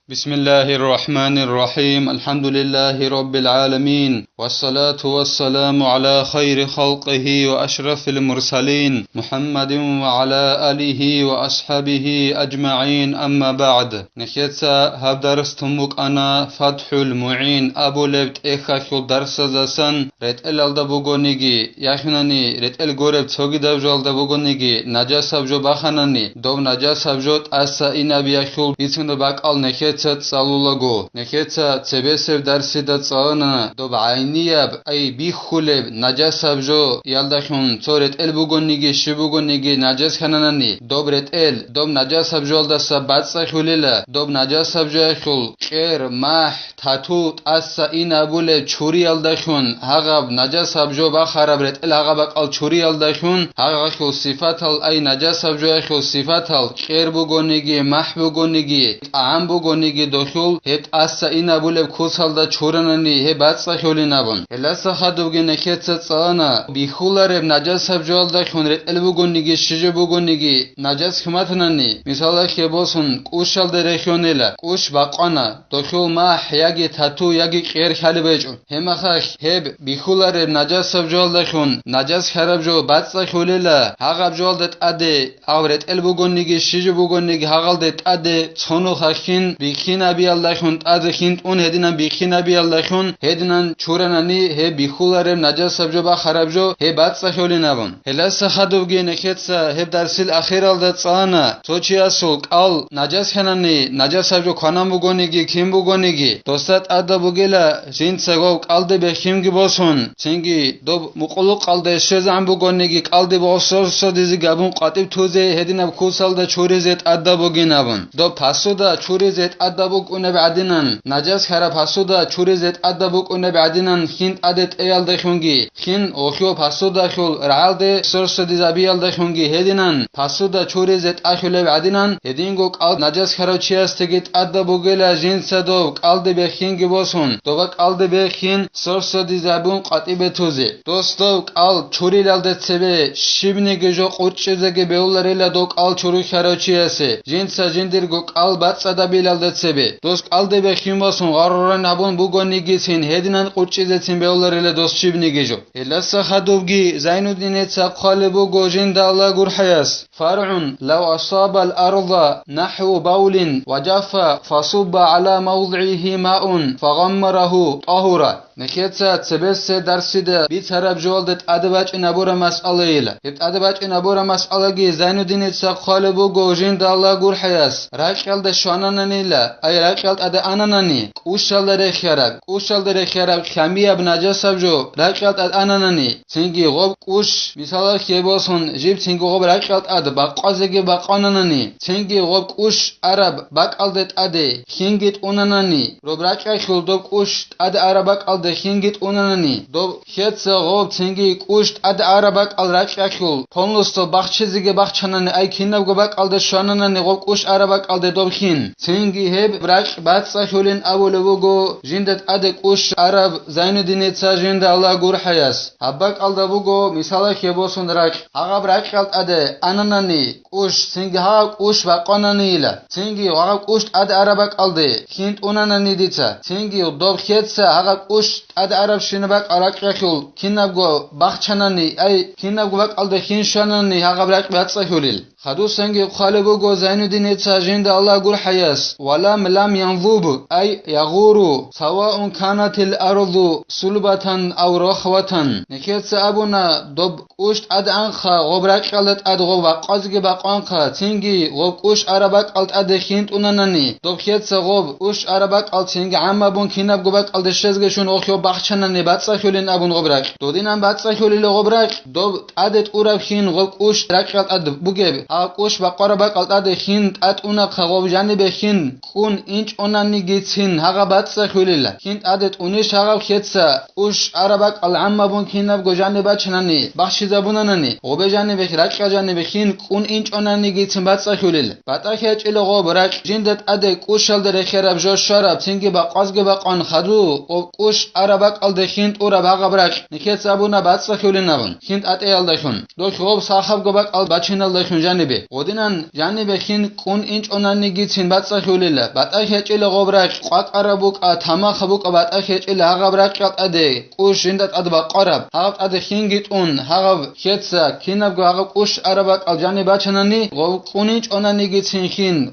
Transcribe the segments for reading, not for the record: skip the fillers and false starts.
بسم الله الرحمن الرحيم الحمد لله رب العالمين والصلاة والسلام على خير خلقه وأشرف المرسلين محمد وعلى آله وأصحابه أجمعين أما بعد نخيتسا هب درستمك أنا فتح المعين أبو لبت إخاخل درس زسن رت الدبوغونيجي يخناني رت الغورب توغي دبجول دبوغونيجي نجاس أبجو بخناني دوب نجاس أبجوت أسا إنا بيخل يتند باقال نخيتسا تصالولاغو نخيتسا تبسر درسي دا تصالنا دوب عينياب أي بيخولب نجاس أبجو يالدخون تورت البوغونيجي شبوغونيجي نجاس خناناني دوب رت دوب نجاس أبجول دا سبات سخوليلا دوب نجاس أبجو يخل كير ماح تاتوت أسا إنا بولب چوري يالدخون هغب نجاس أبجو بخرب رت هغب اقال چوري يالدخون هغب خل صفاتل أي نجاس أبجو يخل صفاتل كير بوغونيجي ماح بوغونيجي عام بوغونيجي دخول هت أسا إنا بولب كوسال دا چورناني هي باتسا خولي نابون هلاسا خدوغي نخيتسا تصانا بيخولارب نجاس أبجو يالدخون رت بوغونيجي شجو بوغونيجي نجاس خماتناني مثالا خيبوسون كوشال درخيونيلا كوش باقانا دخول ماح ياگي تاتو ياگي كير خالي بيجو هما خاك هب بيخولارب نجاس أبجو يالدخون نجاس خراب جو باتسا خوليلا هاغب جو يالدت أدي أورت بوغونيجي شجو بوغونيجي هاغل دت أدي تصونو خاكين بيخين أبي يالدخون أدي خين اون هدينان بيخين أبي يالدخون هدينان چورناني هب بيخولارب نجاس أبجو با خراب جو هب باتسا خولي نابون هلاسا خدوغي نخيتسا هب درسيل أخير الدت صانا توچي أسول قال نجاس خناني نجاس أبجو خانم بوغونيجي كيم بوغونيجي دوستات أدا بوغيلا جين سغو قال دي بخيم گي بوسون چنگي دو مقلو قال دي شزام بوغونيجي قال دي بوسور سو ديزي گابون قاتب توزي هديناب كوسال دا چوري زيت أدا بوغينابون دو پاسو دا چوري زيت أدا بوغونه بعدينان نجاس خرا پاسو دا چوري زيت أدا بوغونه بعدينان خين أدت ايال دخونگي خين اوخيو پاسو دا خول رعال دي سور سو ديزا بيال دخونگي هدينان پاسو دا چوري زيت أخول بعدينان هدينگو قال نجاس خرا چياستگيت أدا بوغيلا جين سدو قال دي بخين گي بوسون دو قال دي بخين سور سو ديزا بون قاتب توزي دوستو قال چوري لالدت سبه شيبني گجو قوچزگي بيولاريلا دو قال چورو خرا چياسه جين سا جندرگو قال باتسا دا بيلالدت سبه دوست قال دي بخين بوسون غرورن نابون بوغوني گيسين هدينان قوچزتين بيولاريلا دوست شيبني گجو هلاسا خدوغي زين الدين تسقالبو گوجين دا الله گور حياس فرع لو أصاب الأرض نحو بول وجف فصب على موضعه ماء فغمره طهورا نخيتسا تسبس درسي دا بيت هرب جولدت أدباج نبورا مسألة إلا هبت أدباج نبورا مسألة جي زين الدين تسقالبو گوجين دا الله گور حياس راكال دا شانانا نيلا أي راكال أدا أناناني كوشال دا رخيرك كوشال دا رخيرك خمية بنجاس جو راكال أد أناناني تنگي غوب كوش مثالا خيبوسون جيب تنگي غوب راكال أد باقازگي باقاناناني تنگي غوب كوش عرب باقالدت أدي خينگيت أوناناني روب راكال خل دوب كوش أد عربك أد خينگيت أوناناني دوب خيتسا غوب تنگي كوش أد عربك أل راكال خل تونلستو باقچزگي باقچاناني أي كينابگو باقالد شاناناني غوب كوش عربك ألد دوب خين تنگي هب براك باتسا خولين أولوغو جندت أد كوش عرب زين الدين تسا جند الله گور حياس هبك ألدبوغو مثالا خيبوسون راك هغا براك أد أناناني كوش تنگي هغا كوش باقاناني إلا تنگي هغا كوش أد عربك ألد خينت أوناناني ديتا تنگي دوب خيتسا هغا كوش أد عرب شنبك أراك رخول كينابگو باقچاناني أي كينابگو باق ألد خين شاناني هغا براك باتسا خوليل خدو سنگي خالبو گو زين الدين تساجين دا الله گور حياس ولم لم ينظب أي يغور سواء كانت الأرض صلبة أو رخوة نكيت سأبونا دوب كوشت أد أنخا غبرك قلت أد غب قازگ باقانخا تنگي غب كوش عربك قلت أد خينت أوناناني دوب خيت سغب كوش عربك قلت تنگي عما بون كيناب گبك قلت شزگشون أخيو باقچاناني باتسا خولين أبون غبرك دودينان باتسا خولي غبرك دوب أدت أورب خين غب كوش رك قلت أد بوگب أكوش بقرة بقلت أده خين أت أنا خغوب جانب خين كون إنش أنا نيجتين هغا باتسا خليلا خين أدت أنيش هغا خيتسا كوش عربك العمة بون خين نبغو جانب باتشناني بخش زبوناني غوب جانب خراك جانب خين كون إنش أنا نيجتين باتسا خليلا باتا خيج إلى غوب راك جندت أده كوش الدر خراب جو شراب تينجي بقازج بقان خدو كوش عربك الده خين أورا بغا براك نخيت سابونا باتسا خلينا بون خين أت إيال دخون دو غوب صاحب غبك ال باتشنال دخون جانب جانبه ودینن جانبه خین کون اینچ اونانی گیتین باتسخیولله باتاخی چیل غبرق قاقربوک تما خبوک باتاخی چیل هغبرق اده قوش جندت اد بقرب هغب اد خین گیت اون هغب خیتسا کینب هغب قوش عربک الجانبه چنانی کون اینچ اونانی گیتین خین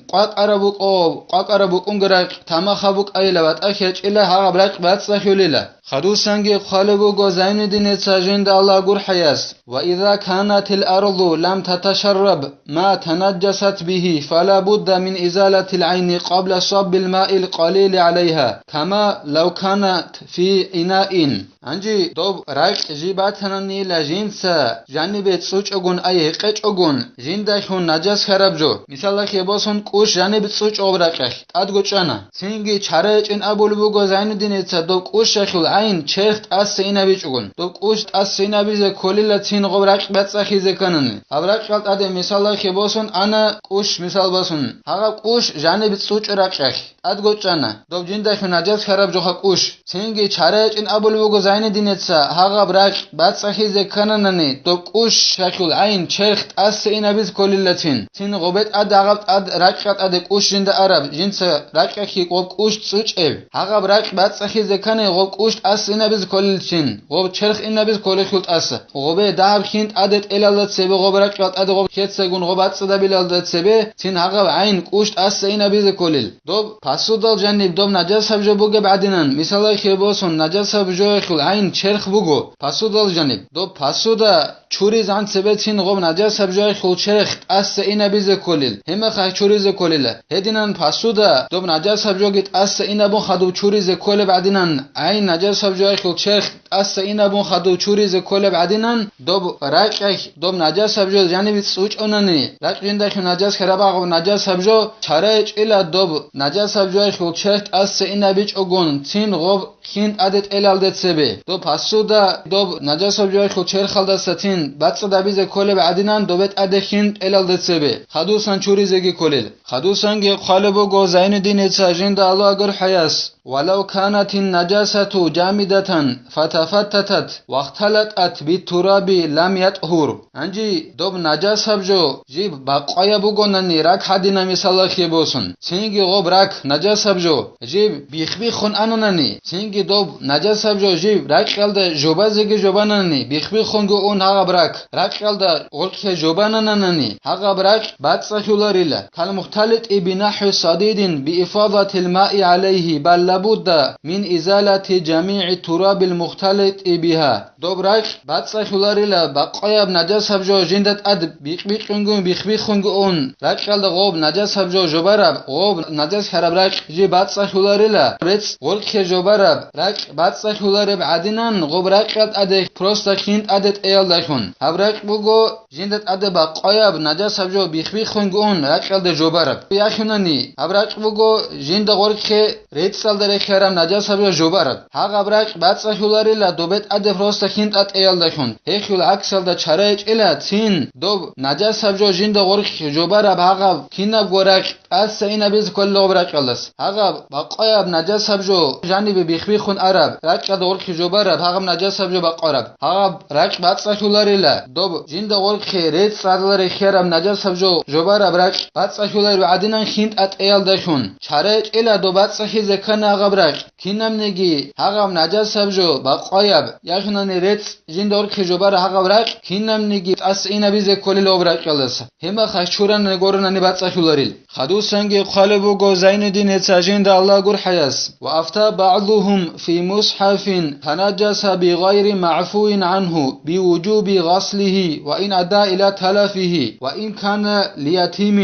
قاقربوک اونگرق تما خبوک ایله باتاخی چیل هغبرق باتسخیولله خدوسنگ خالبو گوزین دین تاجند الله گر حیاس و اذا كانت الارض لم تتشرب ما تنجست به فلا بد من ازالة العين قبل صب الماء القليل عليها كما لو كانت في اناء انجي دوب رايق جيباتنني لجنسا جانب تسوچگون اي قچگون جندشون نجس خراب جو مثلا خيباسون قوش جانب تسوچ اوبرقخ ادگوچانا سينگي چارچن ابولبو گوزين دين ت دوب قوش شخل عين چخت اس ينبيچگون دوب قوش اس ينبيز كوليلا تين غبرق بصخي زكنن ابرق اد مثلا خيباسون انا قوش مثال باسون هغه قوش جانب تسوچ رقخ ادگوچانا دوب جندشون نجس خراب جو قوش سينگي چارچن ابولبو زين دينتسا هغه برق بصخي زكننني دوب قوش شخل عين چخت اس ينبيز كوليلتين تين غبت اد عقب اد رققت اد قوش جند عرب جنس رققي قوب قوش تسوچ هغه برق بصخي زكنه قوب قوش اس ينبيز كوليلتين قوب چرخ ينبيز كوليخلت اس قوب داب خينت ادت الالت سبه قوب رققت اد قوب خيتسگون قوب صدا بلالت سبه تين هغه عين قوش اس ينبيز كوليل دوب پاسودال جنب دوب نجس بجو بوگه بعدينن مثلا خيباسون نجس بجو خل عين چرخ بوگو پاسودال جنب دوب پاسودا چوری زان سبتین غوب نجس بجای خل چرخ اس اینا بیز کلیل همه خ چوریز کلیل هدینن پاسودا دوب نجس بجوگیت اس اینا بون خدو چوریز کل بعدینن عین نجس بجای خل چرخ اس اینا بون خدو چوریز کل بعدینن دوب رقق دوب نجس بجو یعنی بیت سوچ اوننی رقق جنده نجس خراب غوب نجس بجو چارچ الا دوب نجس بجای خل چرخ اس اینا بیچ اوگون تین غوب خین عدد الالدت سبه دو پاسودا دوب نجس بجای خل چرخ خلدستین باتس دبیز کل بعدینن دوبت ادخین الالدت سبه خدوسن چوریزگی کلیل خدوسنگ قالبو گوزین دین تاجند الله اگر حیاس ولو كانت النجاسة جامدة فتفتتت واختلطت بالتراب لم يطهر انجي دوب نجاسة بجو جيب بقايا بگونني راك حدنا مثال خيبوسن سينگي غوب راك نجاسة بجو جيب بيخبي خون اننني سينگي دوب نجاسة بجو جيب راك قلد جوبازگي جوبانني بيخبي خونگو اون هغا براك راك قلد غلق جوباننني هغا براك باتسخولاريلا كالمختلط بنحو صديد بإفاضة الماء عليه بل لابد من إزالة جميع التراب المختلط بها دوبراك باتسخولاريلا بقايا نجس بجو جندت اد بيخبيخونگو اون راك قلد غوب نجس بجو جوبرب غوب نجس خرابراك جي باتسخولاريلا ريتس غلق جوبرب راك باتسخولارب عدنان غوب راك قلد اد پروستاكينت ادت ايال داخون هبراك بوگو جندت اد بقايا نجس بجو بيخبيخونگو اون راك قلد جوبرب ياخونني هبراك بوگو جند غلق ريتس در خرم نجس بجو جوبرب هغه براك باتسخولاريلا دوبت اد پروستاكينت ات ايال داخون هيخول عكسل دا چارچ الا تين دوب نجس بجو جند غلق جوبرب هغه كينب گورك اس اینا بیز کل غبرق قلس هغه بقايا نجس بجو جانب بيخبيخون عرب راك غلق جوبرب هغه نجس بجو بقرب هغه راك باتسخولاريلا دوب جند غلق ريت صدر خرم نجس بجو جوبرب راك باتسخولار بعدين خينت ات ايال داخون چارچ الا دو باتسخي زكن غبرق كينم نگي هغه نجس بجو بقايب يخنن ريت جند غلق جوبر هغه براق كينم نگي اس اینا بیز کل غبرق قلس هم خشورن نگورن باتسخولاريل خدوسنگ قالبو گوزين دين تاجند الله گر حياس وافتى بعضهم في مصحف تنجس بغير معفو عنه بوجوب غسله وإن أدى إلى تلفه وإن كان ليتيم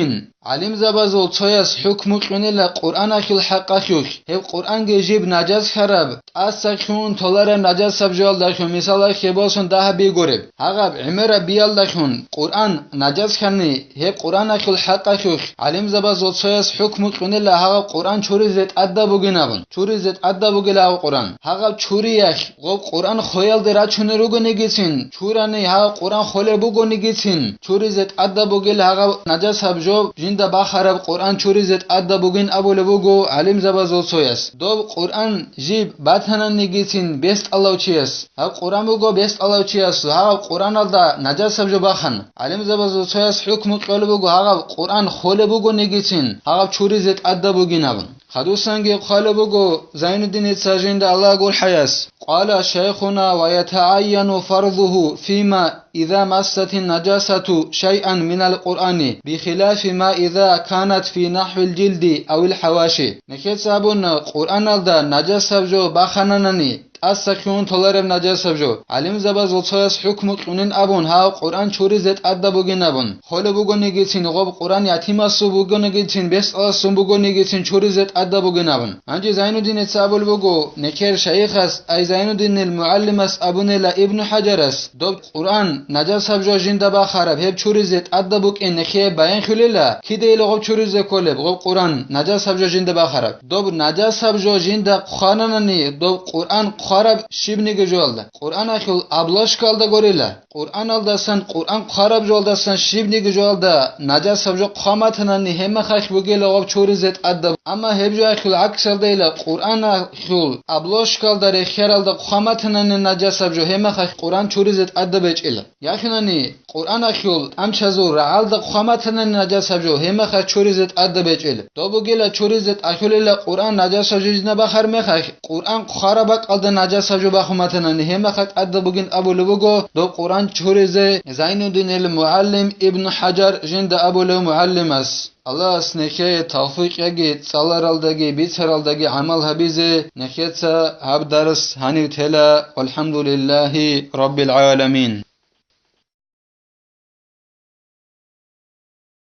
علم زبازو تسويس حكم قنيل قرآن اخيل حق اخيوك هب قرآن جيب نجاز خراب اساكون تولار نجاز سبجال داخون مثال خباسون ده بيگورب هغب عمر بيال داخون قرآن نجاز خرني هب قرآن اخيل حق اخيوك علم زبازو تسويس حكم قنيل هغب قرآن چوري زد ادى بوگنابن چوري زد ادى بوگلاو قرآن هغب چوري اخ غب قرآن خويل درا چون روگو نگيسين چوراني هغب قرآن خوله بوگو نگيسين چوري زد ادى بوگل هغب نجاز سبجو jinda bakharab Qur'an churizet adda bugin abule bugo alim zabazol soyas dob Qur'an jib batanan nigitsin best alauchias ha Qur'an bugo best alauchias ha Qur'an alda najas sabjo bakhan alim zabazol soyas hukmu qol bugo ha Qur'an khole bugo nigitsin ha churizet adda bugin abun خدوسانگی قالبگو زين الدين الساجند الله قول حياس قال شيخنا ويتعين فرضه فيما إذا مست النجاسة شيئا من القرآن بخلاف ما إذا كانت في نحو الجلد أو الحواشي نكيت سابون قرآن الدا نجاسة جو باخنانني أسكون طلرم نجاسة جو علم زباز وصايس حكم قنين أبون ها قرآن شوري زت أدى بوغين أبون خول بوغو نگيتين غب قرآن يتيم أسو بوغو نگيتين بس أسو بوغو نگيتين شوري زت أدى بوغين أبون أنجي زين الدين السابول بوغو نكير شيخ أس أي زين الدين المعلم أس أبون لا ابن حجر أس دوب قرآن نجاسة جو جندا باخرب هب شوري زت أدى بوك إن نخيه بيان خليلا كده لغب شوري زت كولب غب قرآن نجاسة جو جندا باخرب دوب نجاسة جو جندا خانانني دوب قرآن خراب شibnige jolda Qur'an axil ablash kalda gorila Qur'an aldasan Qur'an xarab joldasan shibnige jolda najas sabjo qamatnani hema xax bugela gob chorizet adda amma hebjo axil aksalda ila Qur'an axil ablash kalda rekheralda qamatnani najas sabjo hema xax Qur'an chorizet adda bechila yaxinani Qur'an axil amchazo raalda qamatnani najas sabjo hema xax chorizet adda bechila dobugela chorizet axilila Qur'an najas sabjo jina baxar mekhax Qur'an xarabak alda najas sabjo baxmatnani hema xax adda bugin abu lugo do Qur'an chorize Zainuddin al-Muallim Ibn Hajar jinda abu al-Muallim as Allah sneke tawfiq yagi salaraldagi bitsaraldagi amal habize nekhetsa habdaras hani tela walhamdulillahi rabbil alamin